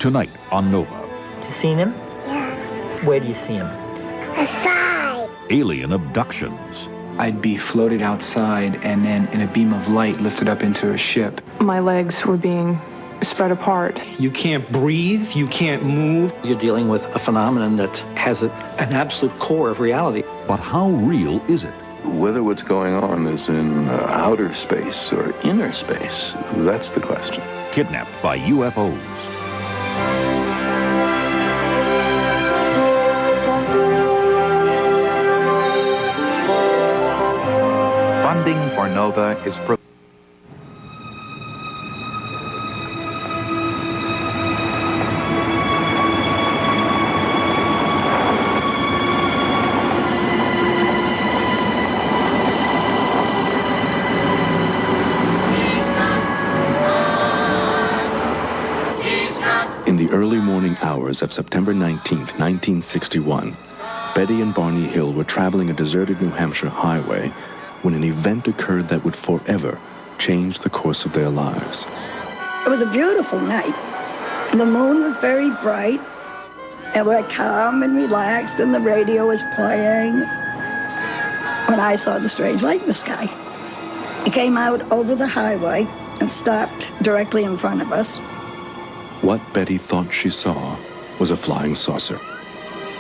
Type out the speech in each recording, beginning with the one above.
Tonight on Nova. You seen him? Yeah. Where do you see him? Aside. Alien abductions. I'd be floated outside and then in a beam of light lifted up into a ship. My legs were being spread apart. You can't breathe, you can't move. You're dealing with a phenomenon that has an absolute core of reality. But how real is it? Whether what's going on is in outer space or inner space, that's the question. Kidnapped by UFOs. Funding for Nova is In the early morning hours of September 19th, 1961, Betty and Barney Hill were traveling a deserted New Hampshire highway when an event occurred that would forever change the course of their lives. It was a beautiful night. The moon was very bright, and we're calm and relaxed, and the radio was playing when I saw the strange light in the sky. It came out over the highway and stopped directly in front of us. What Betty thought she saw was a flying saucer.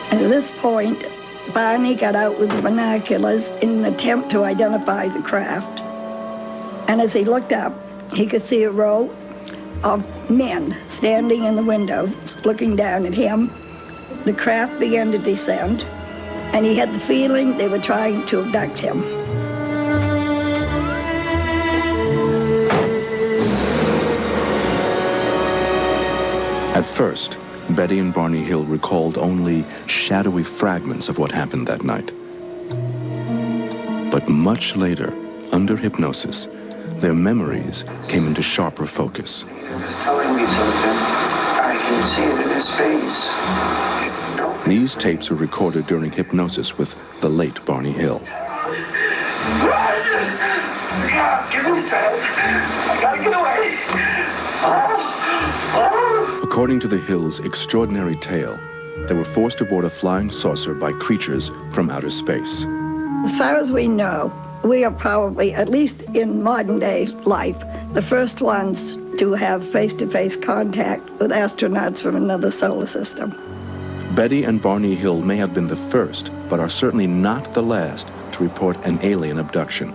And at this point, Barney got out with the binoculars in an attempt to identify the craft. And as he looked up, he could see a row of men standing in the windows, looking down at him. The craft began to descend, and he had the feeling they were trying to abduct him. At first, Betty and Barney Hill recalled only shadowy fragments of what happened that night. But much later, under hypnosis, their memories came into sharper focus. He was telling me something. I can see it in his face. These tapes were recorded during hypnosis with the late Barney Hill. Give me fast. I gotta get away. According to the Hills' extraordinary tale, they were forced aboard a flying saucer by creatures from outer space. As far as we know, we are probably, at least in modern day life, the first ones to have face-to-face contact with astronauts from another solar system. Betty and Barney Hill may have been the first, but are certainly not the last to report an alien abduction.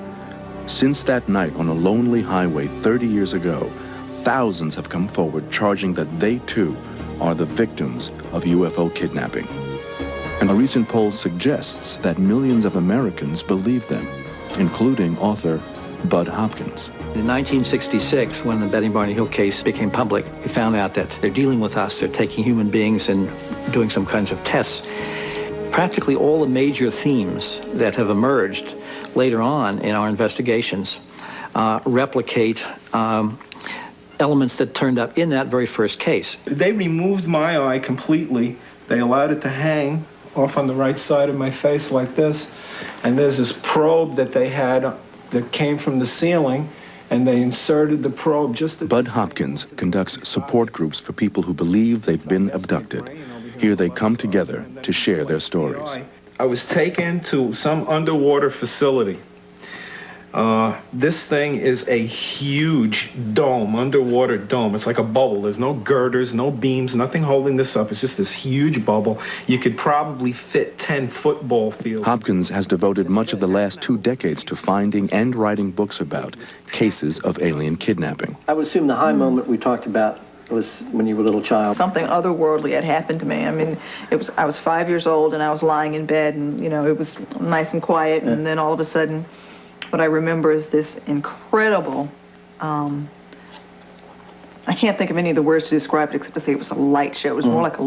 Since that night on a lonely highway 30 years ago, thousands have come forward charging that they, too, are the victims of UFO kidnapping. And a recent poll suggests that millions of Americans believe them, including author Bud Hopkins. In 1966, when the Betty and Barney Hill case became public, we found out that they're dealing with us, they're taking human beings and doing some kinds of tests. Practically all the major themes that have emerged later on in our investigations replicate elements that turned up in that very first case. They removed my eye completely. They allowed it to hang off on the right side of my face like this. And there's this probe that they had that came from the ceiling, and they inserted the probe just at... Bud Hopkins conducts support groups for people who believe they've been abducted. Here they come together to share their stories. I was taken to some underwater facility. This thing is a huge dome, underwater dome. It's like a bubble. There's no girders, no beams, nothing holding this up. It's just this huge bubble. You could probably fit 10 football fields. Hopkins has devoted much of the last 2 decades to finding and writing books about cases of alien kidnapping. I would assume the high moment we talked about was when you were a little child. Something otherworldly had happened to me. I mean, I was 5 years old, and I was lying in bed, and, it was nice and quiet, and then all of a sudden, what I remember is this incredible, I can't think of any of the words to describe it except to say it was a light show. It was more like a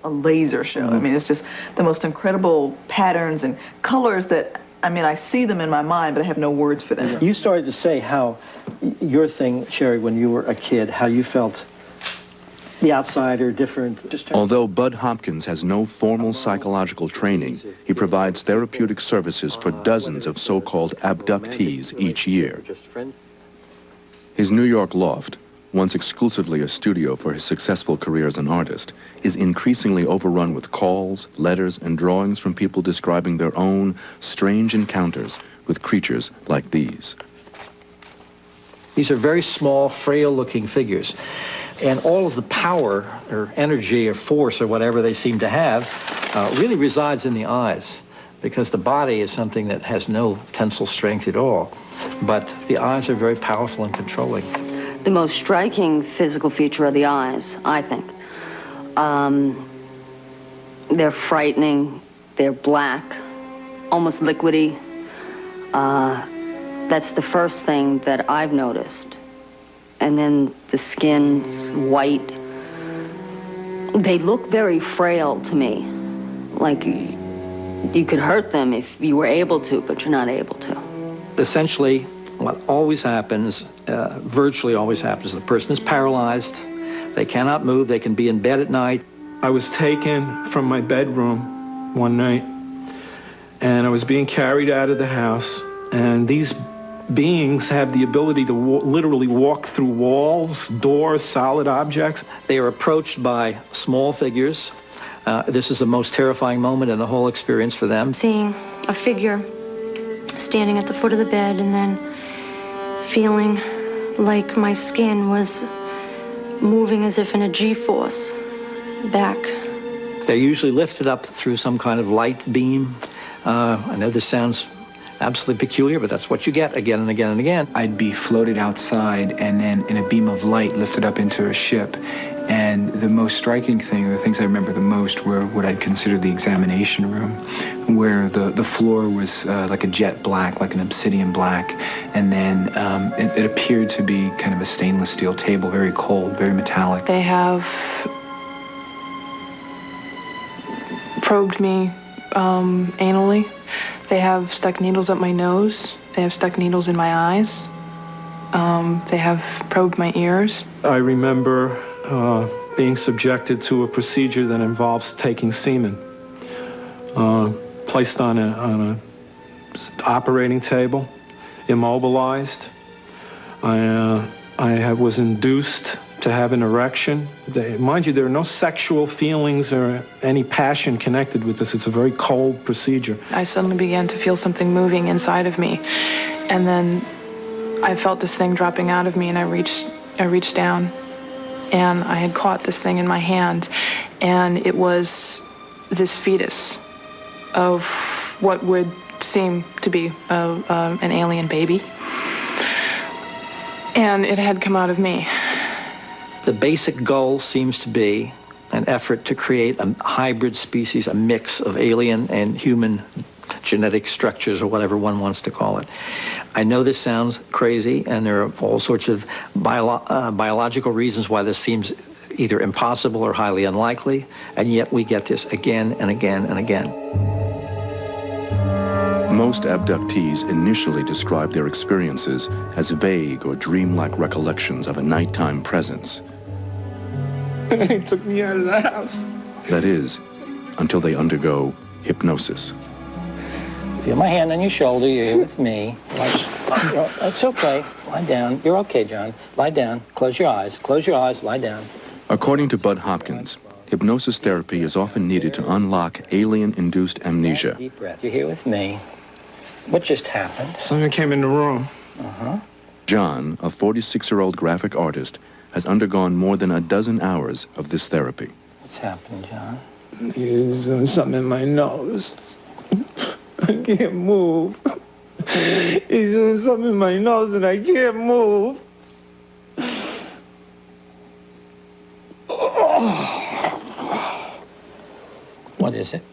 laser show. I mean, it's just the most incredible patterns and colors that, I see them in my mind, but I have no words for them. You started to say how your thing, Sherry, when you were a kid, how you felt the outsider, different. Although Bud Hopkins has no formal psychological training, he provides therapeutic services for dozens of so-called abductees each year. His New York loft, once exclusively a studio for his successful career as an artist, is increasingly overrun with calls, letters, and drawings from people describing their own strange encounters with creatures like these. These are very small, frail-looking figures. And all of the power or energy or force or whatever they seem to have really resides in the eyes, because the body is something that has no tensile strength at all. But the eyes are very powerful and controlling. The most striking physical feature are the eyes, I think. They're frightening, they're black, almost liquidy. That's the first thing that I've noticed. And then the skin's white. They look very frail to me. Like you could hurt them if you were able to, but you're not able to. Essentially, what always happens, virtually always happens, the person is paralyzed, they cannot move, they can be in bed at night. I was taken from my bedroom one night, and I was being carried out of the house, and these beings have the ability to literally walk through walls, doors, solid objects. They are approached by small figures. This is the most terrifying moment in the whole experience for them. Seeing a figure standing at the foot of the bed and then feeling like my skin was moving as if in a G-force back. They're usually lifted up through some kind of light beam. I know this sounds absolutely peculiar, but that's what you get again and again and again. I'd be floated outside and then in a beam of light lifted up into a ship. And the most striking thing, the things I remember the most, were what I'd consider the examination room, where the floor was like a jet black, like an obsidian black, and then it appeared to be kind of a stainless steel table, very cold, very metallic. They have probed me anally. They have stuck needles up my nose. They have stuck needles in my eyes. They have probed my ears. I remember being subjected to a procedure that involves taking semen, placed on a operating table, immobilized. I was induced to have an erection. Mind you, there are no sexual feelings or any passion connected with this. It's a very cold procedure. I suddenly began to feel something moving inside of me, and then I felt this thing dropping out of me, and I reached down, and I had caught this thing in my hand, and it was this fetus of what would seem to be an alien baby, and it had come out of me. The basic goal seems to be an effort to create a hybrid species, a mix of alien and human genetic structures, or whatever one wants to call it. I know this sounds crazy, and there are all sorts of biological reasons why this seems either impossible or highly unlikely, and yet we get this again and again and again. Most abductees initially describe their experiences as vague or dreamlike recollections of a nighttime presence. They took me out of the house. That is, until they undergo hypnosis. Feel my hand on your shoulder, you're here with me. It's okay, lie down. You're okay, John. Lie down, close your eyes, lie down. According to Bud Hopkins, hypnosis therapy is often needed to unlock alien-induced amnesia. Deep breath, you're here with me. What just happened? Someone came in the room. John, a 46-year-old graphic artist, has undergone more than a dozen hours of this therapy. What's happened, John? He's doing something in my nose. I can't move. He's doing something in my nose and I can't move. What is it?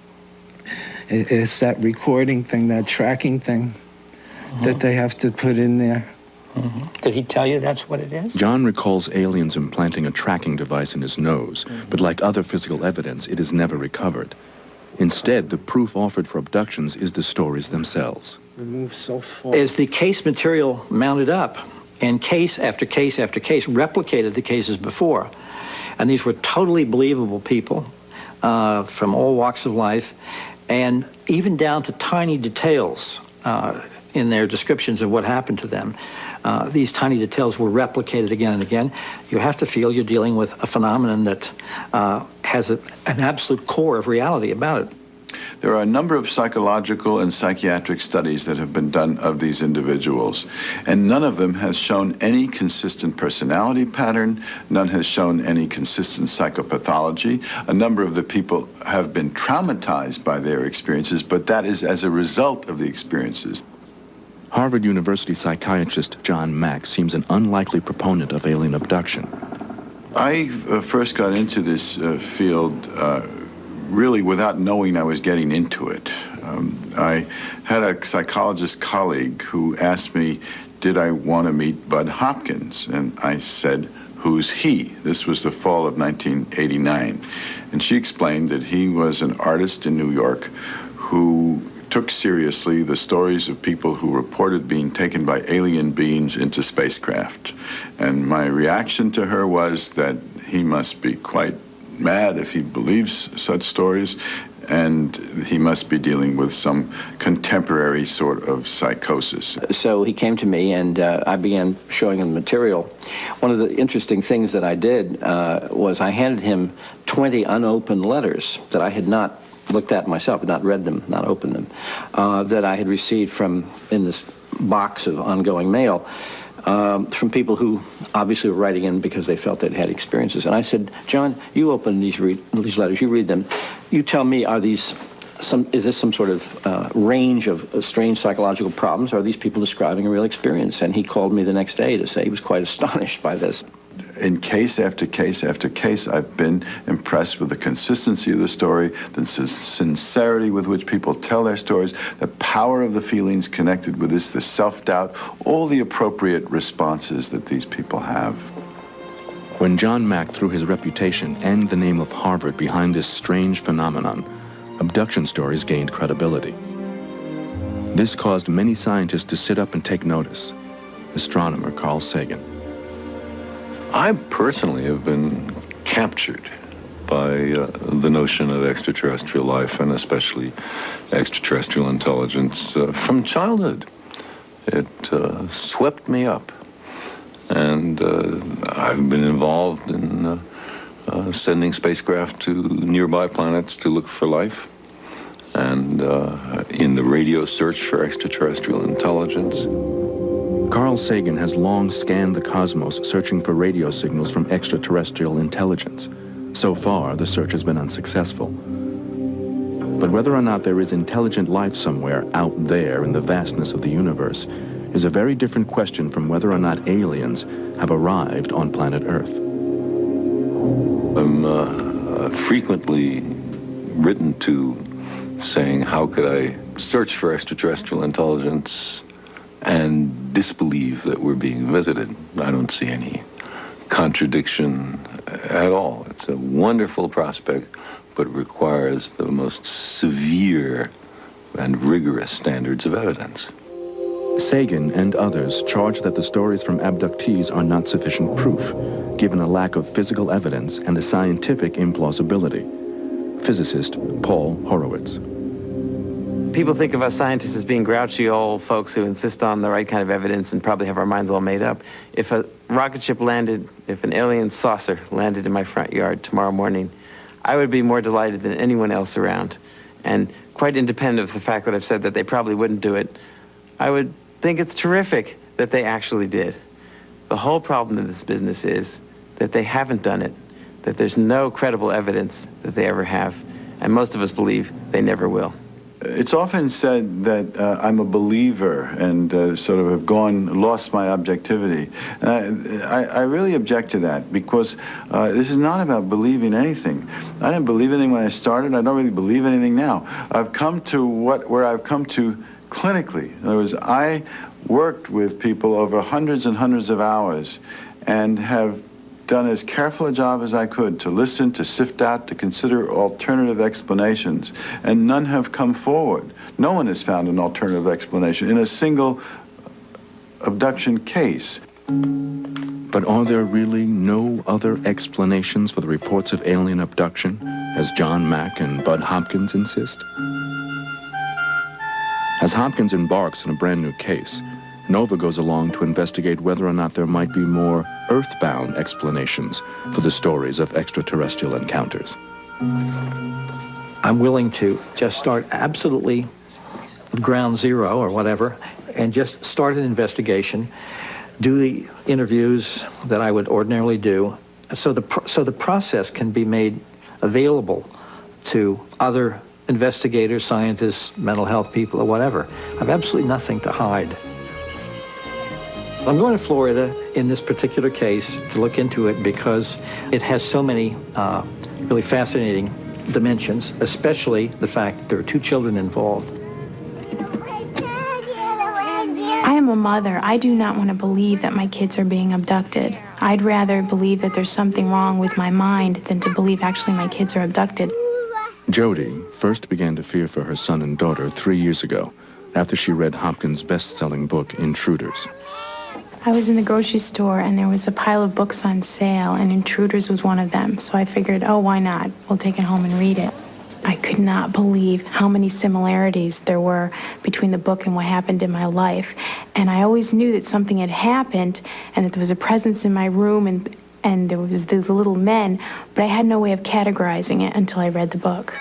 It's that recording thing, that tracking thing that they have to put in there. Did he tell you that's what it is? John recalls aliens implanting a tracking device in his nose, but like other physical evidence, it is never recovered. Instead, the proof offered for abductions is the stories themselves. We move so far. As the case material mounted up, and case after case after case replicated the cases before, and these were totally believable people from all walks of life, and even down to tiny details in their descriptions of what happened to them. these tiny details were replicated again and again, you have to feel you're dealing with a phenomenon that has an absolute core of reality about it. There are a number of psychological and psychiatric studies that have been done of these individuals, and none of them has shown any consistent personality pattern, none has shown any consistent psychopathology. A number of the people have been traumatized by their experiences, but that is as a result of the experiences. Harvard University psychiatrist John Mack seems an unlikely proponent of alien abduction. I first got into this field really without knowing I was getting into it. I had a psychologist colleague who asked me, did I want to meet Bud Hopkins? And I said, who's he? This was the fall of 1989. And she explained that he was an artist in New York who took seriously the stories of people who reported being taken by alien beings into spacecraft. And my reaction to her was that he must be quite mad if he believes such stories, and he must be dealing with some contemporary sort of psychosis. So he came to me, and I began showing him the material. One of the interesting things that I did was I handed him 20 unopened letters that I had not looked at myself, not read them, not opened them, that I had received in this box of ongoing mail. From people who obviously were writing in because they felt they'd had experiences. And I said, John, you open these letters, you read them. You tell me, is this some sort of range of strange psychological problems? Or are these people describing a real experience? And he called me the next day to say he was quite astonished by this. In case after case after case, I've been impressed with the consistency of the story, the sincerity with which people tell their stories, the power of the feelings connected with this, the self-doubt, all the appropriate responses that these people have. When John Mack threw his reputation and the name of Harvard behind this strange phenomenon, abduction stories gained credibility. This caused many scientists to sit up and take notice. Astronomer Carl Sagan. I personally have been captured by the notion of extraterrestrial life, and especially extraterrestrial intelligence, from childhood. It swept me up. And I've been involved in sending spacecraft to nearby planets to look for life, and in the radio search for extraterrestrial intelligence. Carl Sagan has long scanned the cosmos searching for radio signals from extraterrestrial intelligence. So far, the search has been unsuccessful. But whether or not there is intelligent life somewhere out there in the vastness of the universe is a very different question from whether or not aliens have arrived on planet Earth. I'm frequently written to saying, how could I search for extraterrestrial intelligence and disbelieve that we're being visited? I don't see any contradiction at all. It's a wonderful prospect, but requires the most severe and rigorous standards of evidence. Sagan and others charge that the stories from abductees are not sufficient proof, given a lack of physical evidence and the scientific implausibility. Physicist Paul Horowitz. People think of us scientists as being grouchy old folks who insist on the right kind of evidence and probably have our minds all made up. If a rocket ship landed, if an alien saucer landed in my front yard tomorrow morning, I would be more delighted than anyone else around. And quite independent of the fact that I've said that they probably wouldn't do it, I would think it's terrific that they actually did. The whole problem in this business is that they haven't done it, that there's no credible evidence that they ever have, and most of us believe they never will. It's often said that I'm a believer and sort of have lost my objectivity. And I really object to that, because this is not about believing anything. I didn't believe anything when I started. I don't really believe anything now. I've come to where I've come to clinically. In other words, I worked with people over hundreds and hundreds of hours and have done as careful a job as I could to listen, to sift out, to consider alternative explanations, and none have come forward. No one has found an alternative explanation in a single abduction case. But are there really no other explanations for the reports of alien abduction, as John Mack and Bud Hopkins insist? As Hopkins embarks on a brand new case, Nova goes along to investigate whether or not there might be more earthbound explanations for the stories of extraterrestrial encounters. I'm willing to just start absolutely ground zero or whatever, and just start an investigation, do the interviews that I would ordinarily do, so the process can be made available to other investigators, scientists, mental health people, or whatever. I have absolutely nothing to hide. I'm going to Florida in this particular case to look into it because it has so many really fascinating dimensions, especially the fact that there are 2 children involved. I am a mother. I do not want to believe that my kids are being abducted. I'd rather believe that there's something wrong with my mind than to believe actually my kids are abducted. Jody first began to fear for her son and daughter 3 years ago after she read Hopkins' best-selling book, Intruders. I was in the grocery store and there was a pile of books on sale and Intruders was one of them. So I figured, oh, why not? We'll take it home and read it. I could not believe how many similarities there were between the book and what happened in my life. And I always knew that something had happened and that there was a presence in my room and there was these little men, but I had no way of categorizing it until I read the book.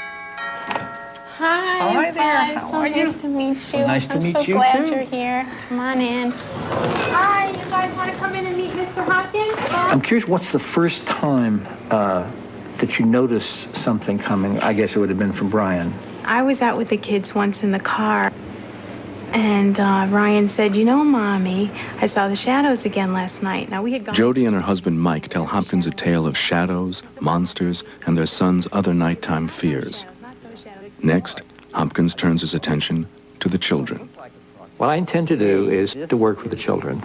Hi there. How are you? Nice to meet you. Nice to meet you, I'm so glad too. you're here. Come on in. Hi, you guys want to come in and meet Mr. Hopkins? I'm curious, what's the first time that you noticed something coming? I guess it would have been from Brian. I was out with the kids once in the car, and Ryan said, you know, Mommy, I saw the shadows again last night. Now, we had gone... Jody and her husband Mike tell Hopkins a tale of shadows, monsters, and their son's other nighttime fears. Next, Hopkins turns his attention to the children. What I intend to do is to work with the children,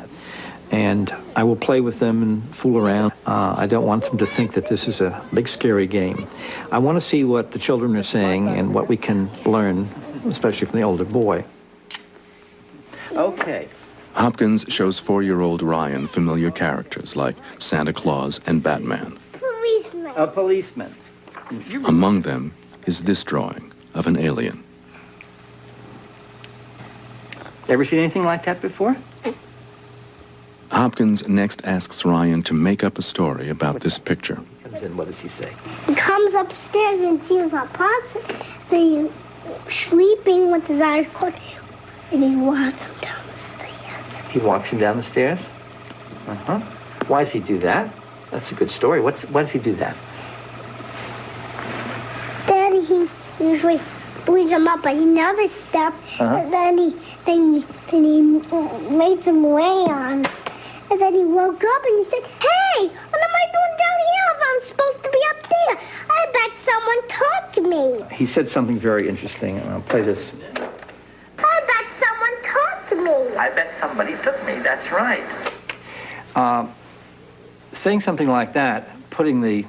and I will play with them and fool around. I don't want them to think that this is a big, scary game. I want to see what the children are saying and what we can learn, especially from the older boy. Okay. Hopkins shows 4-year-old Ryan familiar characters like Santa Claus and Batman. Policeman. A policeman. Among them is this drawing of an alien. Ever seen anything like that before? Hopkins next asks Ryan to make up a story about this picture. Comes in, what does he say? He comes upstairs and sees a person sleeping with his eyes closed, and he walks him down the stairs. He walks him down the stairs? Uh-huh. Why does he do that? That's a good story. Why does he do that? Then he usually brings him up another step, and then he made some layons, and then he woke up and he said, "Hey, what am I doing down here if I'm supposed to be up there? I bet someone took me." He said something very interesting. I'll play this. I bet someone took me. I bet somebody took me. That's right. Saying something like that, putting the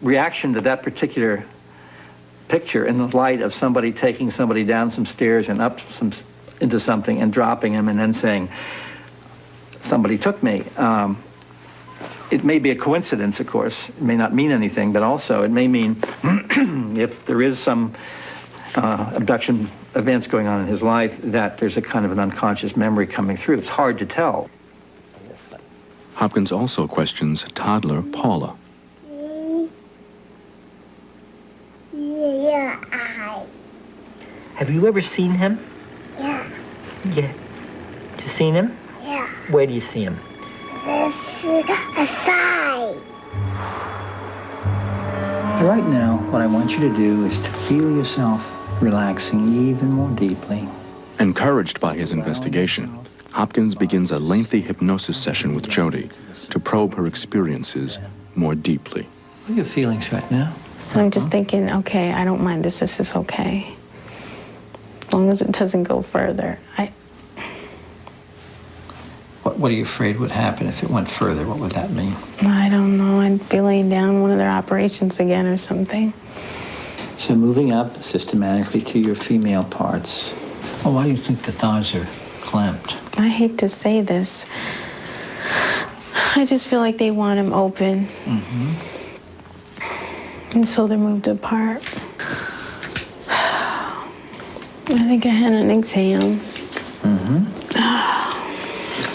reaction to that particular picture in the light of somebody taking somebody down some stairs and up into something and dropping him and then saying, somebody took me. It may be a coincidence, of course. It may not mean anything, but also it may mean if there is some abduction events going on in his life, that there's a kind of an unconscious memory coming through. It's hard to tell. Hopkins also questions toddler Paula. Yeah, Have you ever seen him? Yeah. Yeah. You seen him? Yeah. Where do you see him? This is a side. Right now, what I want you to do is to feel yourself relaxing even more deeply. Encouraged by his investigation, Hopkins begins a lengthy hypnosis session with Jody to probe her experiences more deeply. What are your feelings right now? I'm just thinking, okay, I don't mind this. This is okay. As long as it doesn't go further. What are you afraid would happen if it went further? What would that mean? I don't know. I'd be laying down one of their operations again or something. So moving up systematically to your female parts. Well, why do you think the thighs are clamped? I hate to say this. I just feel like they want them open. Mm-hmm. And so they're moved apart. I think I had an exam. Mm-hmm.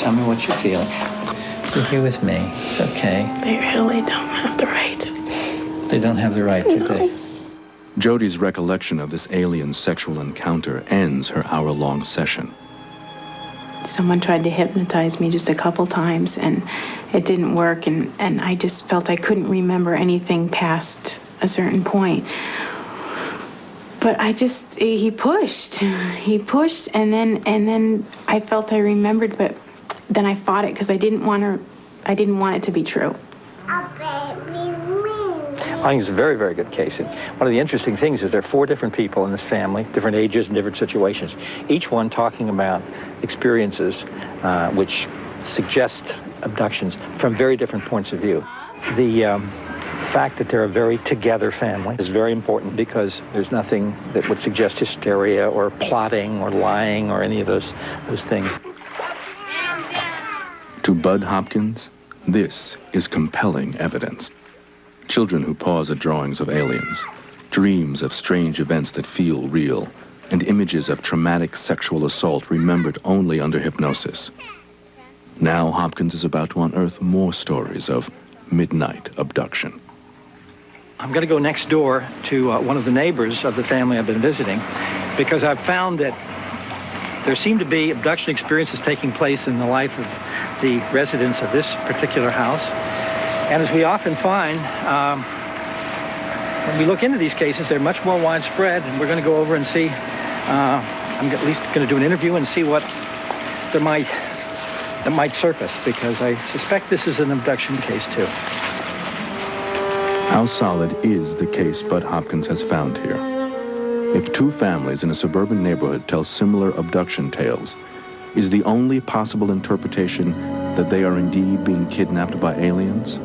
Tell me what you're feeling. You're here with me. It's okay. They really don't have the right. They don't have the right, do they? Jody's recollection of this alien sexual encounter ends her hour-long session. Someone tried to hypnotize me just a couple times, and it didn't work, and I just felt I couldn't remember anything past a certain point. But he pushed, and then I felt I remembered, but then I fought it because I didn't want it to be true. I think it's a very, very good case. And one of the interesting things is there are 4 different people in this family, different ages and different situations, each one talking about experiences which suggest abductions from very different points of view. The fact that they're a very together family is very important because there's nothing that would suggest hysteria or plotting or lying or any of those things. To Bud Hopkins, this is compelling evidence. Children who pause at drawings of aliens, dreams of strange events that feel real, and images of traumatic sexual assault remembered only under hypnosis. Now Hopkins is about to unearth more stories of midnight abduction. I'm going to go next door to one of the neighbors of the family I've been visiting because I've found that there seem to be abduction experiences taking place in the life of the residents of this particular house. And as we often find, when we look into these cases, they're much more widespread, and we're going to go over and see, I'm at least going to do an interview and see what that might surface, because I suspect this is an abduction case too. How solid is the case Bud Hopkins has found here? If 2 families in a suburban neighborhood tell similar abduction tales, is the only possible interpretation that they are indeed being kidnapped by aliens?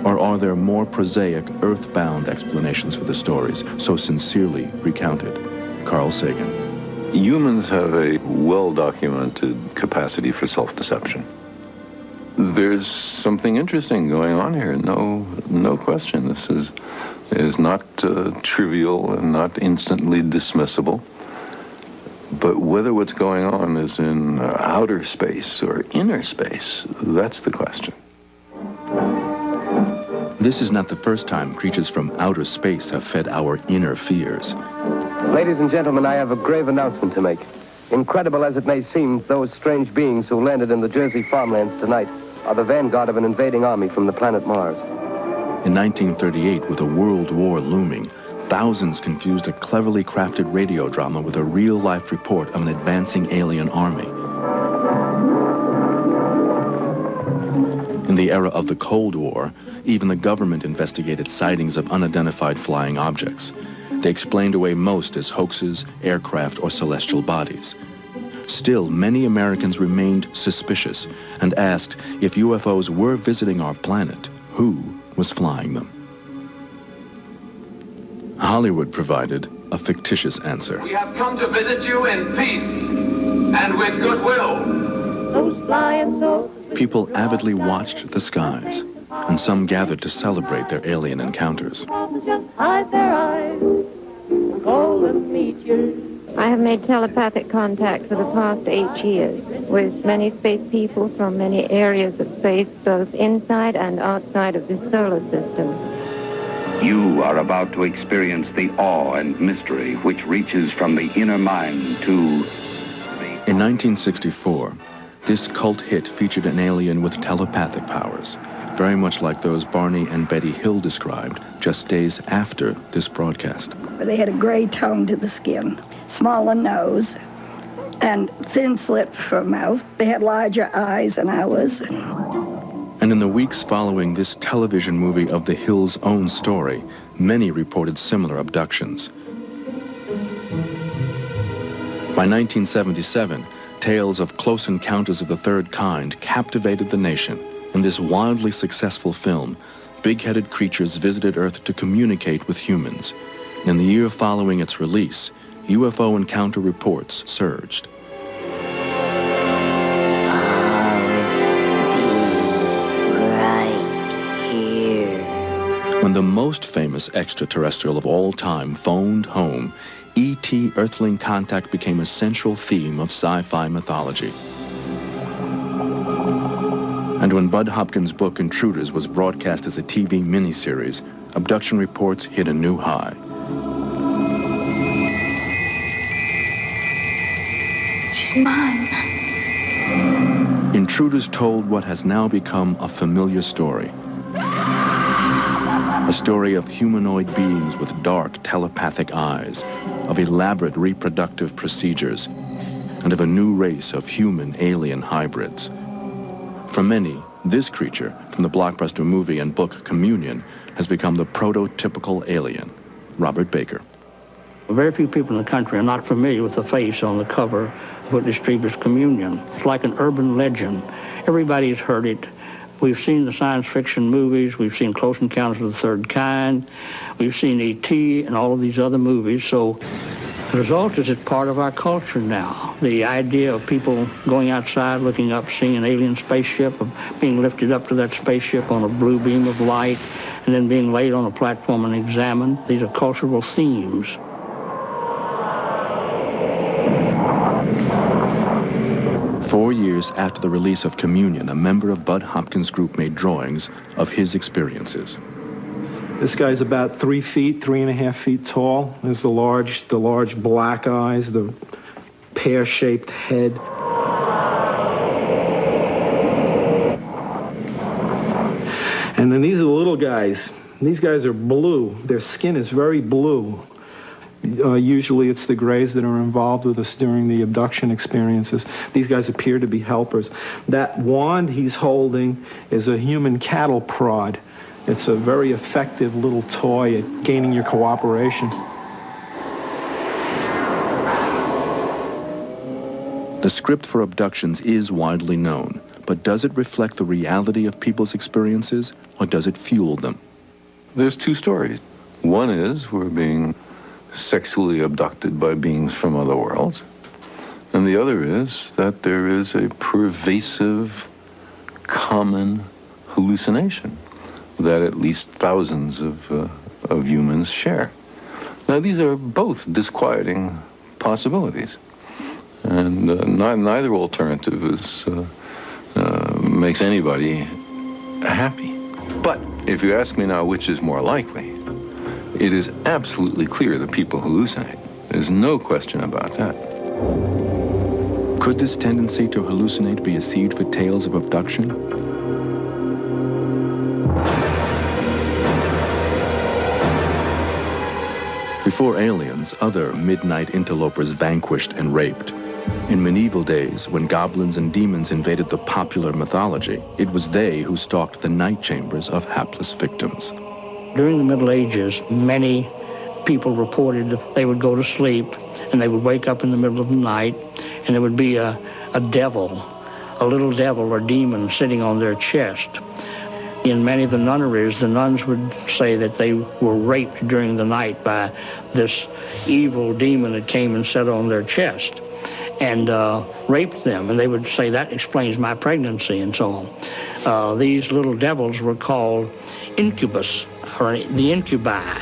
Or are there more prosaic, earthbound explanations for the stories so sincerely recounted? Carl Sagan. Humans have a well-documented capacity for self-deception. There's something interesting going on here, no question. This is not trivial and not instantly dismissible. But whether what's going on is in outer space or inner space, that's the question. This is not the first time creatures from outer space have fed our inner fears. Ladies and gentlemen, I have a grave announcement to make. Incredible as it may seem, those strange beings who landed in the Jersey farmlands tonight are the vanguard of an invading army from the planet Mars. In 1938, with a world war looming, thousands confused a cleverly crafted radio drama with a real-life report of an advancing alien army. In the era of the Cold War, even the government investigated sightings of unidentified flying objects. They explained away most as hoaxes, aircraft, or celestial bodies. Still, many Americans remained suspicious and asked if UFOs were visiting our planet, who was flying them? Hollywood provided a fictitious answer. We have come to visit you in peace and with goodwill. Those flying saucers. People avidly watched the skies, and some gathered to celebrate their alien encounters. Just hide their eyes and call them meteors. I have made telepathic contact for the past 8 years with many space people from many areas of space, both inside and outside of this solar system. You are about to experience the awe and mystery which reaches from the inner mind to... In 1964, this cult hit featured an alien with telepathic powers, very much like those Barney and Betty Hill described just days after this broadcast. They had a gray tone to the skin, smaller nose, and thin slit for mouth. They had larger eyes than ours. And in the weeks following this television movie of the Hills' own story, many reported similar abductions. By 1977, tales of close encounters of the third kind captivated the nation. In this wildly successful film, big-headed creatures visited Earth to communicate with humans. In the year following its release, UFO encounter reports surged. When the most famous extraterrestrial of all time phoned home, E.T. Earthling contact became a central theme of sci-fi mythology. And when Bud Hopkins' book Intruders was broadcast as a TV miniseries, abduction reports hit a new high. She's mine. Intruders told what has now become a familiar story. A story of humanoid beings with dark telepathic eyes, of elaborate reproductive procedures, and of a new race of human-alien hybrids. For many, this creature from the blockbuster movie and book Communion has become the prototypical alien. Robert Baker. Very few people in the country are not familiar with the face on the cover of Whitley Strieber's Communion. It's like an urban legend. Everybody's heard it. We've seen the science fiction movies. We've seen Close Encounters of the Third Kind. We've seen E.T. and all of these other movies. So the result is it's part of our culture now. The idea of people going outside, looking up, seeing an alien spaceship, of being lifted up to that spaceship on a blue beam of light, and then being laid on a platform and examined. These are cultural themes. Four years after the release of Communion, a member of Bud Hopkins' group made drawings of his experiences. This guy's about 3 feet, 3.5 feet tall. There's the large black eyes, the pear-shaped head. And then these are the little guys. These guys are blue. Their skin is very blue. Usually it's the grays that are involved with us during the abduction experiences. These guys appear to be helpers. That wand he's holding is a human cattle prod. It's a very effective little toy at gaining your cooperation. The script for abductions is widely known, but does it reflect the reality of people's experiences, or does it fuel them? There's two stories. One is we're being sexually abducted by beings from other worlds. And the other is that there is a pervasive, common hallucination that at least thousands of humans share. Now, these are both disquieting possibilities. And neither alternative makes anybody happy. But if you ask me now which is more likely, it is absolutely clear that people hallucinate. There's no question about that. Could this tendency to hallucinate be a seed for tales of abduction? Before aliens, other midnight interlopers vanquished and raped. In medieval days, when goblins and demons invaded the popular mythology, it was they who stalked the night chambers of hapless victims. During the Middle Ages, many people reported that they would go to sleep and they would wake up in the middle of the night and there would be a devil, a little devil or demon sitting on their chest. In many of the nunneries, the nuns would say that they were raped during the night by this evil demon that came and sat on their chest and raped them. And they would say, that explains my pregnancy and so on. These little devils were called incubus, or the incubi.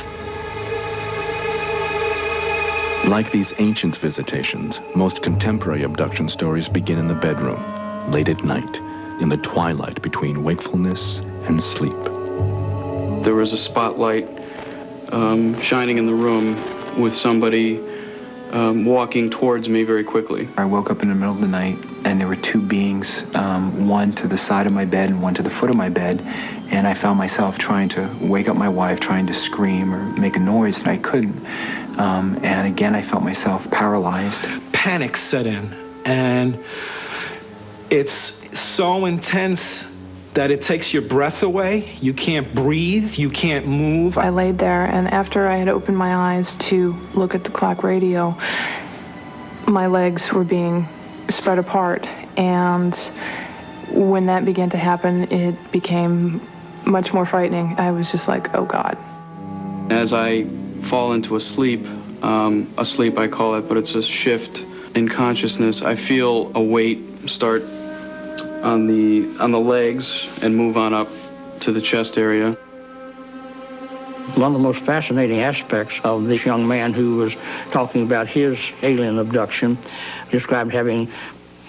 Like these ancient visitations, most contemporary abduction stories begin in the bedroom, late at night, in the twilight between wakefulness and sleep. There was a spotlight shining in the room with somebody walking towards me very quickly. I woke up in the middle of the night and there were two beings, one to the side of my bed and one to the foot of my bed, and I found myself trying to wake up my wife, trying to scream or make a noise, and I couldn't. And again, I felt myself paralyzed. Panic set in, and it's so intense that it takes your breath away. You can't breathe, you can't move. I laid there, and after I had opened my eyes to look at the clock radio, my legs were being spread apart, and when that began to happen, it became much more frightening. I was just like, oh God. As I fall into a sleep I call it, but it's a shift in consciousness, I feel a weight start on the legs and move on up to the chest area. One of the most fascinating aspects of this young man who was talking about his alien abduction described having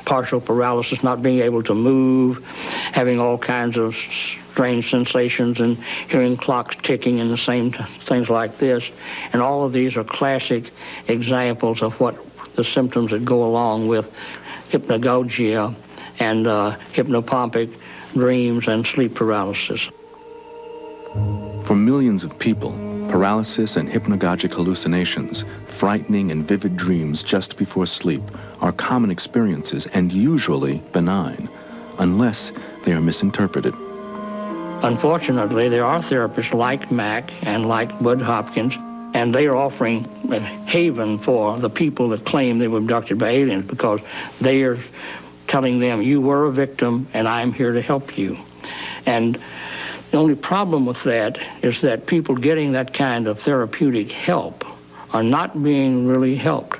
partial paralysis, not being able to move, having all kinds of strange sensations and hearing clocks ticking and the same things like this. And all of these are classic examples of what the symptoms that go along with hypnagogia and hypnopompic dreams and sleep paralysis. For millions of people, paralysis and hypnagogic hallucinations, frightening and vivid dreams just before sleep, are common experiences and usually benign, unless they are misinterpreted. Unfortunately, there are therapists like Mack and like Bud Hopkins, and they are offering a haven for the people that claim they were abducted by aliens, because they are telling them, you were a victim and I'm here to help you. And the only problem with that is that people getting that kind of therapeutic help are not being really helped.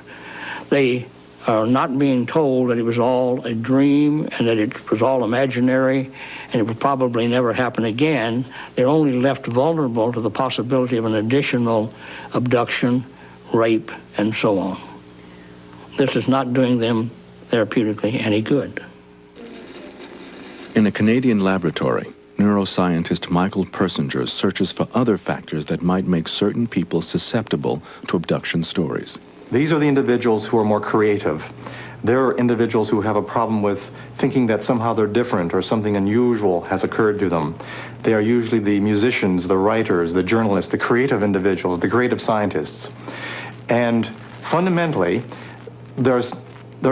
They are not being told that it was all a dream and that it was all imaginary and it would probably never happen again. They're only left vulnerable to the possibility of an additional abduction, rape, and so on. This is not doing them therapeutically any good. In a Canadian laboratory, neuroscientist Michael Persinger searches for other factors that might make certain people susceptible to abduction stories. These are the individuals who are more creative. There are individuals who have a problem with thinking that somehow they're different or something unusual has occurred to them. They are usually the musicians, the writers, the journalists, the creative individuals, the creative scientists. And fundamentally, they're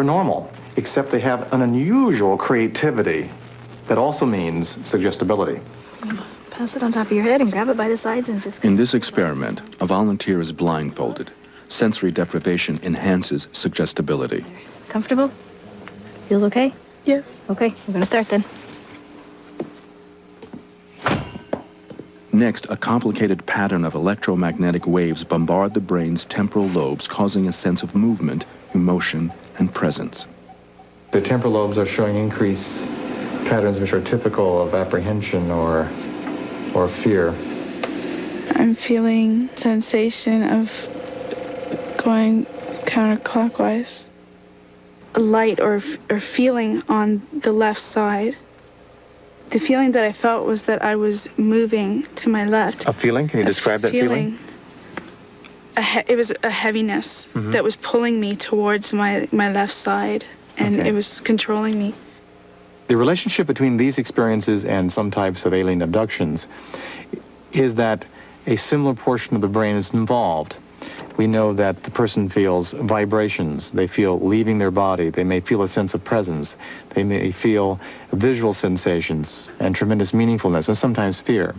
normal, except they have an unusual creativity that also means suggestibility. Pass it on top of your head and grab it by the sides and just... In this experiment, a volunteer is blindfolded. Sensory deprivation enhances suggestibility. Comfortable? Feels okay? Yes. Okay, we're gonna start then. Next, a complicated pattern of electromagnetic waves bombard the brain's temporal lobes, causing a sense of movement, emotion, and presence. The temporal lobes are showing increased patterns which are typical of apprehension or fear. I'm feeling sensation of going counterclockwise. A light or feeling on the left side. The feeling that I felt was that I was moving to my left. A feeling? Can you describe that feeling? It was a heaviness that was pulling me towards my left side, and it was controlling me. The relationship between these experiences and some types of alien abductions is that a similar portion of the brain is involved. We know that the person feels vibrations. They feel leaving their body. They may feel a sense of presence. They may feel visual sensations and tremendous meaningfulness and sometimes fear.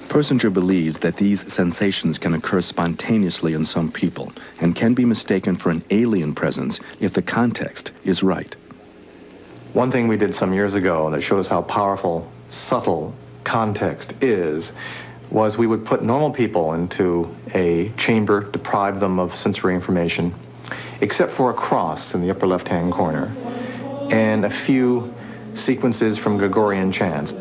Persinger believes that these sensations can occur spontaneously in some people and can be mistaken for an alien presence if the context is right. One thing we did some years ago that showed us how powerful, subtle context is was we would put normal people into a chamber, deprive them of sensory information, except for a cross in the upper left-hand corner, and a few sequences from Gregorian chants.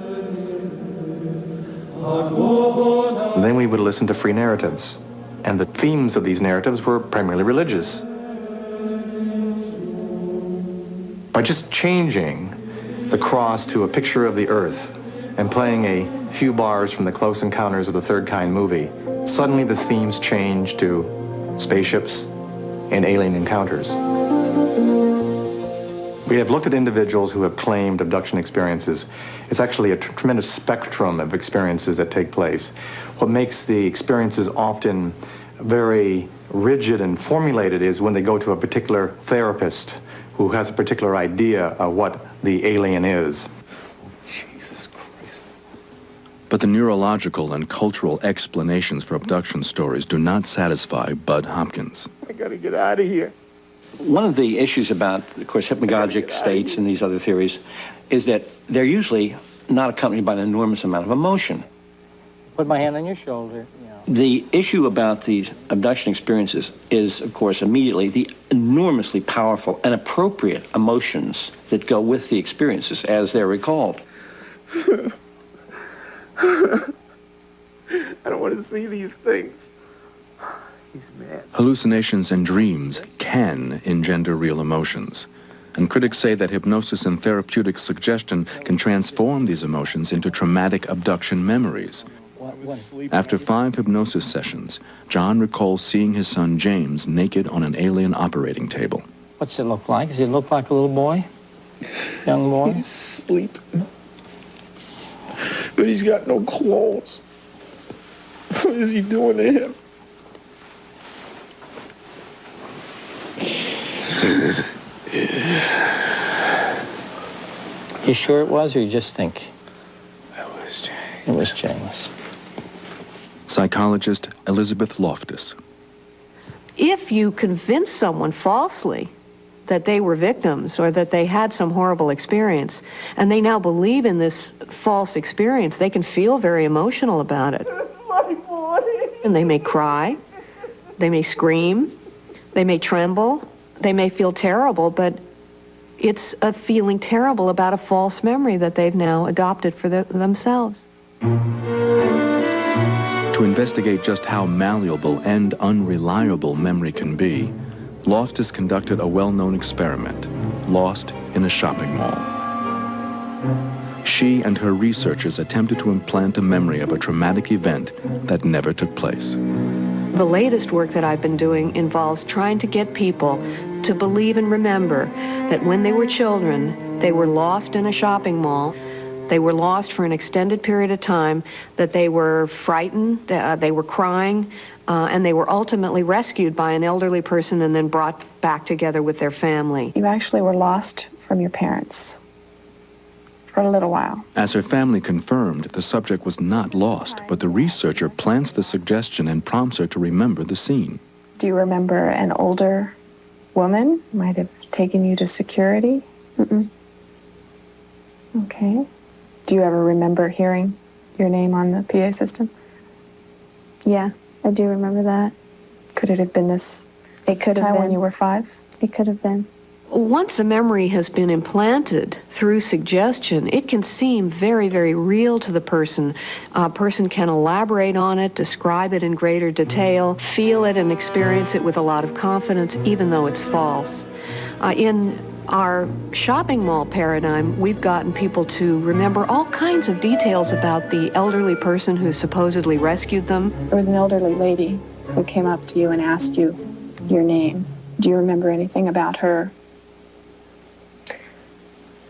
And then we would listen to free narratives, and the themes of these narratives were primarily religious. By just changing the cross to a picture of the earth and playing a few bars from the Close Encounters of the Third Kind movie, suddenly the themes change to spaceships and alien encounters. We have looked at individuals who have claimed abduction experiences. It's actually a tremendous spectrum of experiences that take place. What makes the experiences often very rigid and formulated is when they go to a particular therapist who has a particular idea of what the alien is. But the neurological and cultural explanations for abduction stories do not satisfy Bud Hopkins. I gotta get out of here. One of the issues about, of course, hypnagogic states and these other theories is that they're usually not accompanied by an enormous amount of emotion. Put my hand on your shoulder. The issue about these abduction experiences is, of course, immediately the enormously powerful and appropriate emotions that go with the experiences as they're recalled. I don't want to see these things. He's mad. Hallucinations and dreams can engender real emotions. And critics say that hypnosis and therapeutic suggestion can transform these emotions into traumatic abduction memories. After 5 hypnosis sessions, John recalls seeing his son James naked on an alien operating table. What's it look like? Does it look like a little boy? Young boy? He's sleeping. But he's got no clothes. What is he doing to him? You sure it was, or you just think? That was James. It was James. Psychologist Elizabeth Loftus. If you convince someone falsely that they were victims or that they had some horrible experience, and they now believe in this false experience, they can feel very emotional about it. My boy. And they may cry, they may scream, they may tremble, they may feel terrible, but it's a feeling terrible about a false memory that they've now adopted for themselves. To investigate just how malleable and unreliable memory can be, Loftus conducted a well-known experiment, lost in a shopping mall. She and her researchers attempted to implant a memory of a traumatic event that never took place. The latest work that I've been doing involves trying to get people to believe and remember that when they were children, they were lost in a shopping mall. They were lost for an extended period of time, that they were frightened, they were crying, and they were ultimately rescued by an elderly person and then brought back together with their family. You actually were lost from your parents for a little while. As her family confirmed, the subject was not lost, but the researcher plants the suggestion and prompts her to remember the scene. Do you remember an older woman might have taken you to security? Mm-mm. Okay. Do you ever remember hearing your name on the PA system? Yeah, I do remember that. Could it have been this It could have time been. when you were 5? It could have been. Once a memory has been implanted through suggestion, it can seem very, very real to the person. A person can elaborate on it, describe it in greater detail, feel it and experience it with a lot of confidence, even though it's false. In our shopping mall paradigm, we've gotten people to remember all kinds of details about the elderly person who supposedly rescued them. There was an elderly lady who came up to you and asked you your name. Do you remember anything about her?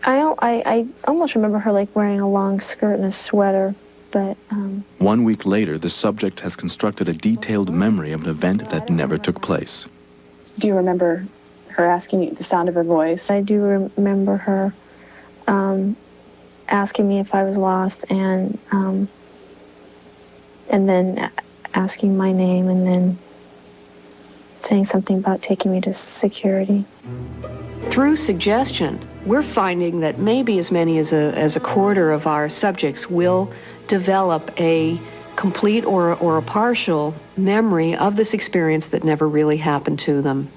I almost remember her like wearing a long skirt and a sweater, but 1 week later, the subject has constructed a detailed memory of an event that never took place. Do you remember her asking you the sound of her voice? I do remember her asking me if I was lost and then asking my name and then saying something about taking me to security. Through suggestion, we're finding that maybe as many as a quarter of our subjects will develop a complete or a partial memory of this experience that never really happened to them.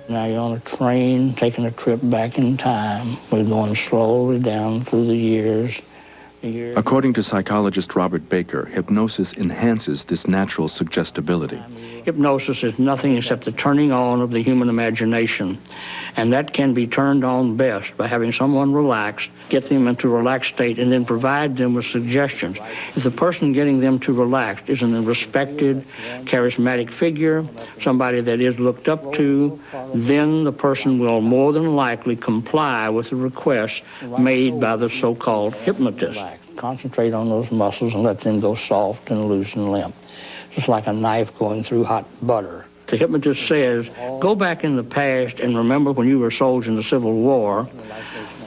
Now you're on a train taking a trip back in time. We're going slowly down through the years. According to psychologist Robert Baker, hypnosis enhances this natural suggestibility. Hypnosis is nothing except the turning on of the human imagination. And that can be turned on best by having someone relax, get them into a relaxed state, and then provide them with suggestions. If the person getting them to relax is a respected, charismatic figure, somebody that is looked up to, then the person will more than likely comply with the request made by the so-called hypnotist. Concentrate on those muscles and let them go soft and loose and limp. Just like a knife going through hot butter. The hypnotist says, go back in the past and remember when you were soldiers in the Civil War.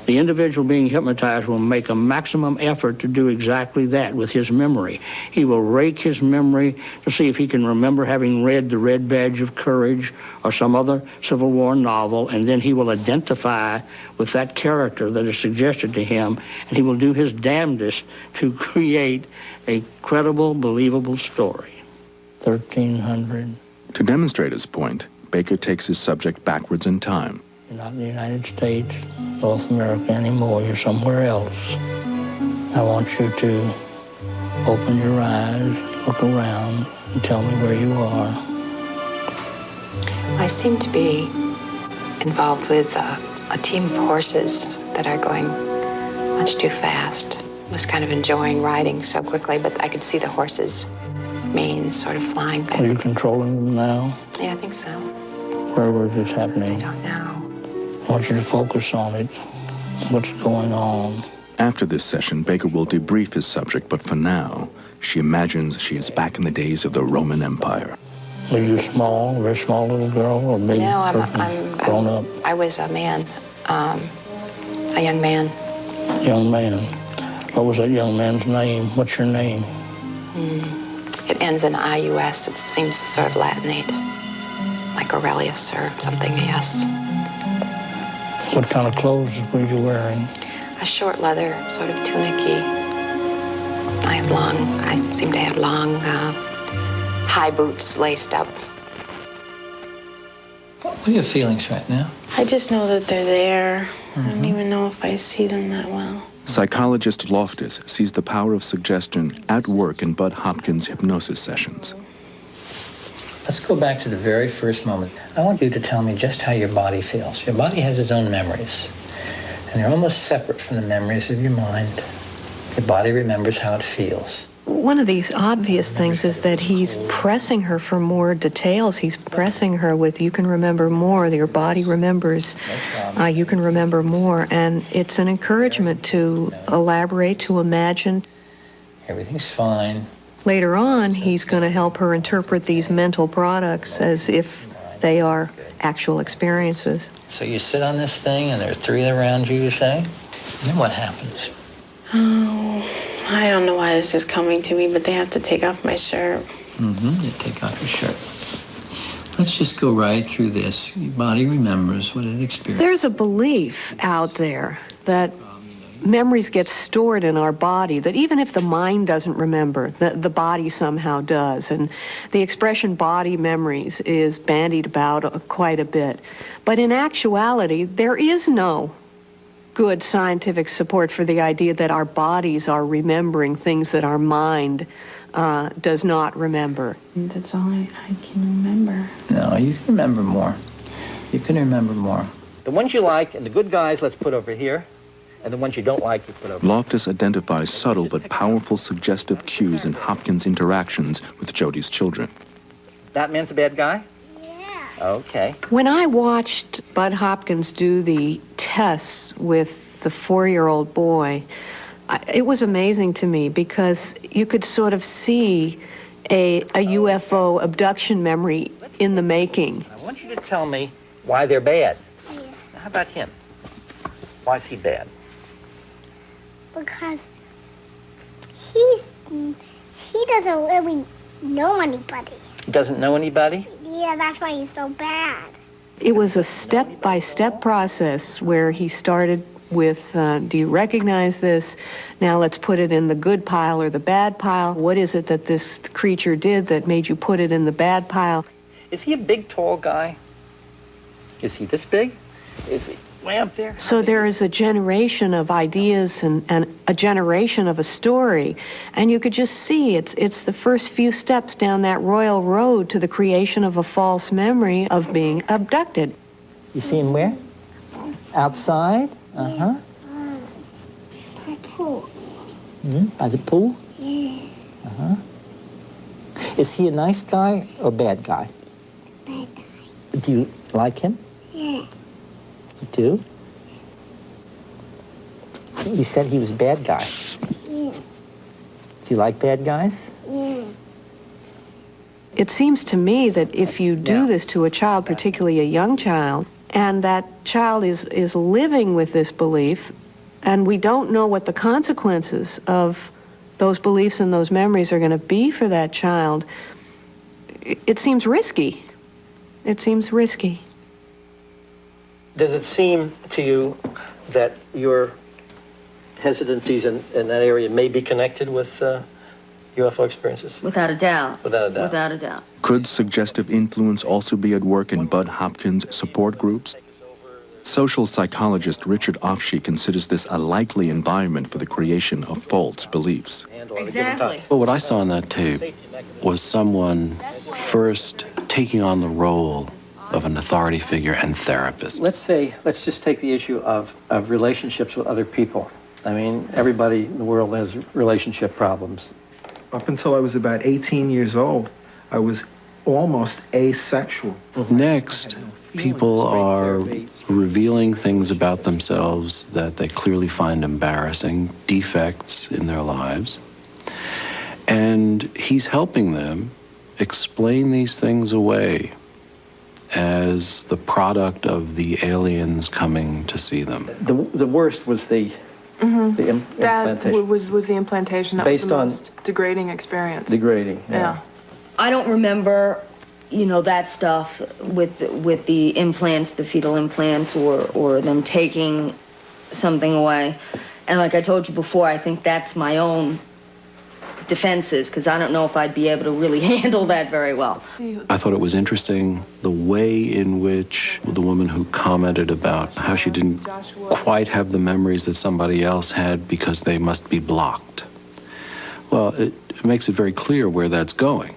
The individual being hypnotized will make a maximum effort to do exactly that with his memory. He will rake his memory to see if he can remember having read The Red Badge of Courage or some other Civil War novel, and then he will identify with that character that is suggested to him, and he will do his damnedest to create a credible, believable story. 1300. To demonstrate his point, Baker takes his subject backwards in time. You're not in the United States, North America anymore. You're somewhere else. I want you to open your eyes, look around, and tell me where you are. I seem to be involved with a team of horses that are going much too fast. I was kind of enjoying riding so quickly, but I could see the horses' manes sort of flying back. Are you controlling them now? Yeah, I think so. Where was this happening? I don't know. I want you to focus on it. What's going on? After this session, Baker will debrief his subject, but for now, she imagines she is back in the days of the Roman Empire. Were you small, very small little girl, or big? No, I'm grown up. I was a man, a young man. Young man. What was that young man's name? What's your name? It ends in IUS. It seems sort of Latinate, like Aurelius or something, yes. What kind of clothes were you wearing? A short leather, sort of tunic-y. I seem to have long, high boots laced up. What are your feelings right now? I just know that they're there. I don't even know if I see them that well. Psychologist Loftus sees the power of suggestion at work in Bud Hopkins' hypnosis sessions. Let's go back to the very first moment. I want you to tell me just how your body feels. Your body has its own memories, and they're almost separate from the memories of your mind. Your body remembers how it feels. One of these obvious things is that he's pressing her for more details. He's pressing her with, you can remember more, your body remembers, you can remember more. And it's an encouragement to elaborate, to imagine. Everything's fine. Later on, he's going to help her interpret these mental products as if they are actual experiences. So you sit on this thing and there are three around you, you say? And then what happens? Oh, I don't know why this is coming to me, but they have to take off my shirt. You take off your shirt. Let's just go right through this. Your body remembers what it experienced. There's a belief out there that memories get stored in our body, that even if the mind doesn't remember, the body somehow does. And the expression body memories is bandied about quite a bit. But in actuality, there is no good scientific support for the idea that our bodies are remembering things that our mind does not remember. That's all I can remember. No, you can remember more. You can remember more. The ones you like and the good guys, let's put over here. And the ones you don't like, you put over. Loftus identifies subtle but powerful suggestive cues in Hopkins' interactions with Jody's children. That man's a bad guy? Yeah. Okay. When I watched Bud Hopkins do the tests with the 4-year-old boy, it was amazing to me because you could sort of see a UFO abduction memory in the making. I want you to tell me why they're bad. Yeah. Now, how about him? Why is he bad? Because he doesn't really know anybody. He doesn't know anybody? Yeah, that's why he's so bad. It was a step-by-step process where he started with, do you recognize this? Now let's put it in the good pile or the bad pile. What is it that this creature did that made you put it in the bad pile? Is he a big, tall guy? Is he this big? Is he way up there? So there is a generation of ideas and a generation of a story. And you could just see it's the first few steps down that royal road to the creation of a false memory of being abducted. You see him where? Outside? Uh-huh. By the pool. By the pool? Yeah. Uh-huh. Is he a nice guy or bad guy? Bad guy. Do you like him? Yeah. You do? You said he was a bad guy. Yeah. Do you like bad guys? Yeah. It seems to me that if you do this to a child, particularly a young child, and that child is living with this belief, and we don't know what the consequences of those beliefs and those memories are going to be for that child, it seems risky. It seems risky. Does it seem to you that your hesitancies in that area may be connected with UFO experiences? Without a doubt. Without a doubt. Without a doubt. Could suggestive influence also be at work in Bud Hopkins' support groups? Social psychologist Richard Ofshe considers this a likely environment for the creation of false beliefs. Exactly. Well, what I saw on that tape was someone first taking on the role of an authority figure and therapist. Let's just take the issue of relationships with other people. I mean, everybody in the world has relationship problems. Up until I was about 18 years old, I was almost asexual. Next, people are revealing things about themselves that they clearly find embarrassing, defects in their lives. And he's helping them explain these things away as the product of the aliens coming to see them. The worst was the implantation. That was the implantation. That Based was the on most degrading experience. Degrading, Yeah. I don't remember, you know, that stuff with the implants, the fetal implants, or them taking something away. And like I told you before, I think that's my own defenses, because I don't know if I'd be able to really handle that very well. I thought it was interesting the way in which the woman who commented about how she didn't quite have the memories that somebody else had because they must be blocked. Well, it makes it very clear where that's going.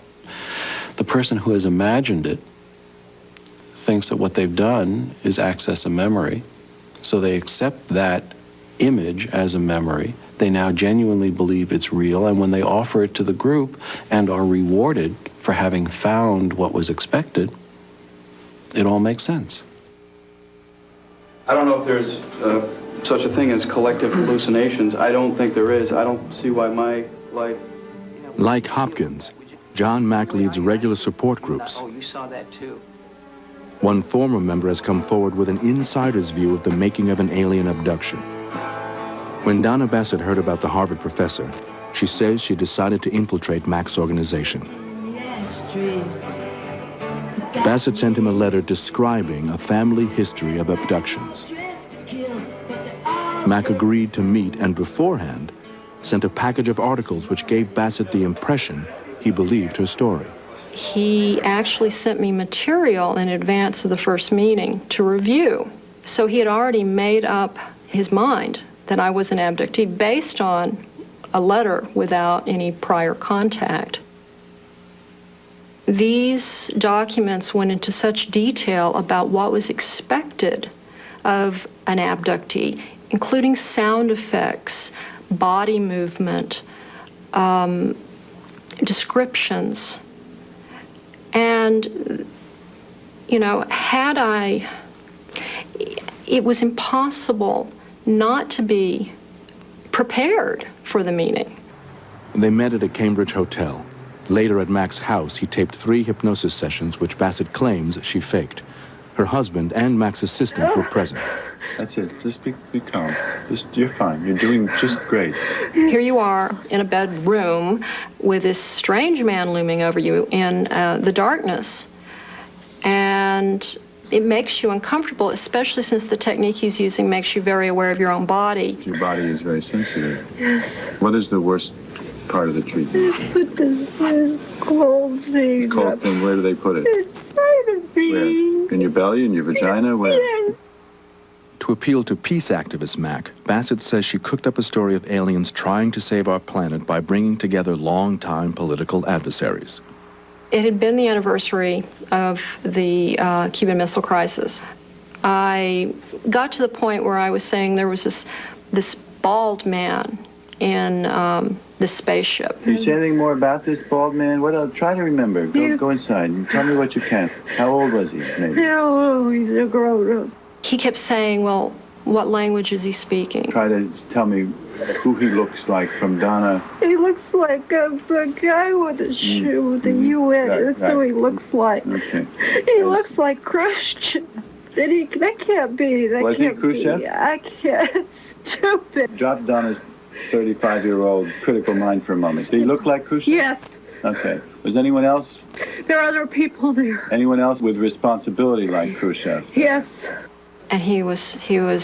The person who has imagined it thinks that what they've done is access a memory, so they accept that image as a memory. They now genuinely believe it's real, and when they offer it to the group and are rewarded for having found what was expected, it all makes sense. I don't know if there's such a thing as collective hallucinations. I don't think there is. I don't see why my life... Like Hopkins, John Mack leads regular support groups. Oh, you saw that too. One former member has come forward with an insider's view of the making of an alien abduction. When Donna Bassett heard about the Harvard professor, she says she decided to infiltrate Mack's organization. Bassett sent him a letter describing a family history of abductions. Mack agreed to meet and beforehand sent a package of articles which gave Bassett the impression he believed her story. He actually sent me material in advance of the first meeting to review. So he had already made up his mind that I was an abductee based on a letter without any prior contact. These documents went into such detail about what was expected of an abductee, including sound effects, body movement, descriptions. And, you know, it was impossible not to be prepared for the meeting. They met at a Cambridge hotel. Later at Mack's house, he taped 3 hypnosis sessions which Bassett claims she faked. Her husband and Mack's assistant were present. That's it. Just be calm. You're fine. You're doing just great. Here you are in a bedroom with this strange man looming over you in the darkness. And it makes you uncomfortable, especially since the technique he's using makes you very aware of your own body. Your body is very sensitive. Yes. What is the worst part of the treatment? They put this cold thing. Cold thing, where do they put it? Inside of me. Where? In your belly, in your vagina? Where? Yes. To appeal to peace activist Mack, Bassett says she cooked up a story of aliens trying to save our planet by bringing together long-time political adversaries. It had been the anniversary of the Cuban Missile Crisis. I got to the point where I was saying there was this bald man in this spaceship. Can you say anything more about this bald man? What else? Try to remember. Go inside and tell me what you can. How old was he, maybe? No, he's a grown-up. He kept saying, well, what language is he speaking? Try to tell me who he looks like from Donna. He looks like a guy with a shoe, with a UN. Right, That's who he looks like. Okay. He looks like Khrushchev. That can't be. That Was he can't Khrushchev? be. I can't. Stupid. Drop Donna's 35-year-old critical mind for a moment. Did he look like Khrushchev? Yes. Okay. Was anyone else? There are other people there. Anyone else with responsibility like Khrushchev? Yes. And he was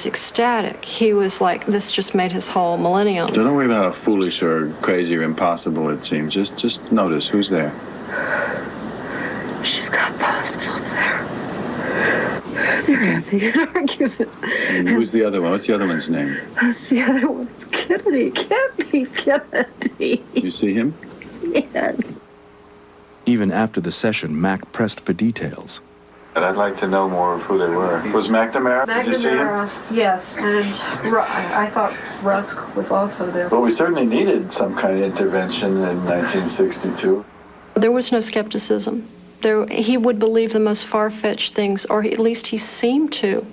ecstatic. He was like, this just made his whole millennium. So don't worry about how foolish or crazy or impossible it seems. Just notice who's there. She's got both up there. They're having an argument. And who's the other one? What's the other one's name? That's the other one's Kennedy. Can't be Kennedy. You see him? Yes. Even after the session, Mack pressed for details. And I'd like to know more of who they were. Was McNamara? Did you see him? Yes, and I thought Rusk was also there. Well, we certainly needed some kind of intervention in 1962. There was no skepticism. He would believe the most far-fetched things, or at least he seemed to.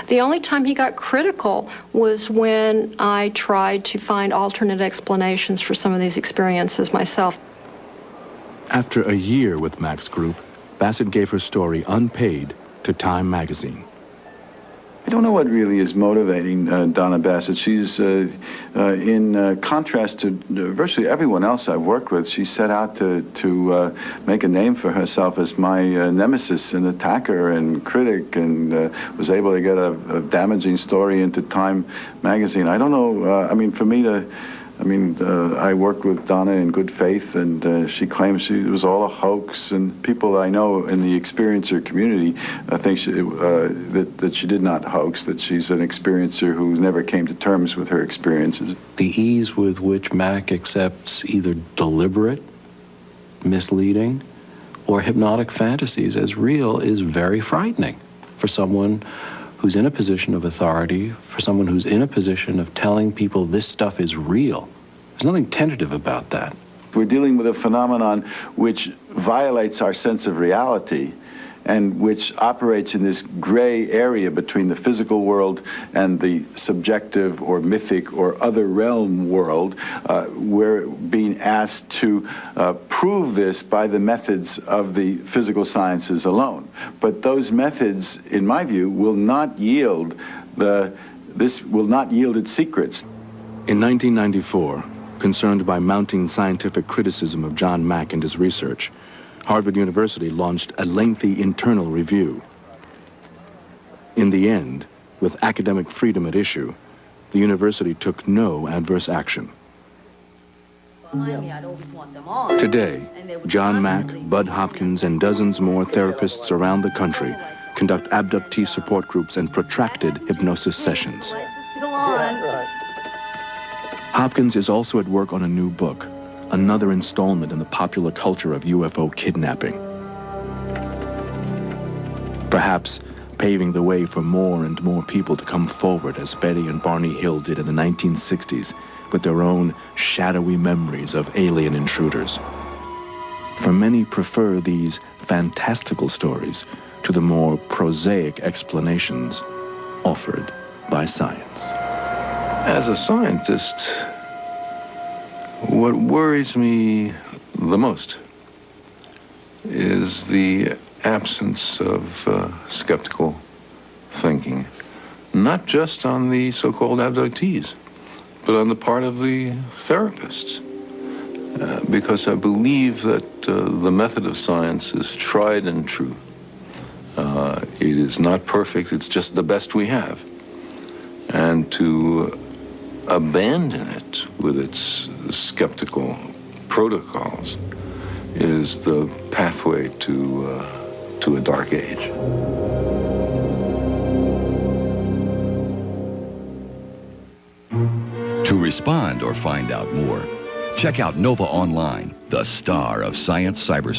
The only time he got critical was when I tried to find alternate explanations for some of these experiences myself. After a year with Mack's group, Bassett gave her story unpaid to Time magazine. I don't know what really is motivating Donna Bassett. She's, in contrast to virtually everyone else I've worked with, she set out to make a name for herself as my nemesis and attacker and critic, and was able to get a damaging story into Time magazine. I don't know, I mean, for me to... I worked with Donna in good faith, and she claims it was all a hoax, and people I know in the experiencer community think that she did not hoax, that she's an experiencer who never came to terms with her experiences. The ease with which Mack accepts either deliberate, misleading, or hypnotic fantasies as real is very frightening for someone who's in a position of authority, for someone who's in a position of telling people this stuff is real. There's nothing tentative about that. We're dealing with a phenomenon which violates our sense of reality and which operates in this gray area between the physical world and the subjective or mythic or other realm world. We're being asked to prove this by the methods of the physical sciences alone. But those methods, in my view, will not yield its secrets. In 1994, concerned by mounting scientific criticism of John Mack and his research, Harvard University launched a lengthy internal review. In the end, with academic freedom at issue, the university took no adverse action. Today, John Mack, Bud Hopkins, and dozens more therapists around the country conduct abductee support groups and protracted hypnosis sessions. Hopkins is also at work on a new book, another installment in the popular culture of UFO kidnapping. Perhaps paving the way for more and more people to come forward as Betty and Barney Hill did in the 1960s with their own shadowy memories of alien intruders. For many prefer these fantastical stories to the more prosaic explanations offered by science. As a scientist, what worries me the most is the absence of skeptical thinking, not just on the so-called abductees, but on the part of the therapists. Because I believe that the method of science is tried and true. It is not perfect, it's just the best we have. And to abandon it with its skeptical protocols is the pathway to a dark age. To respond or find out more, check out Nova Online, the star of science cyberspace.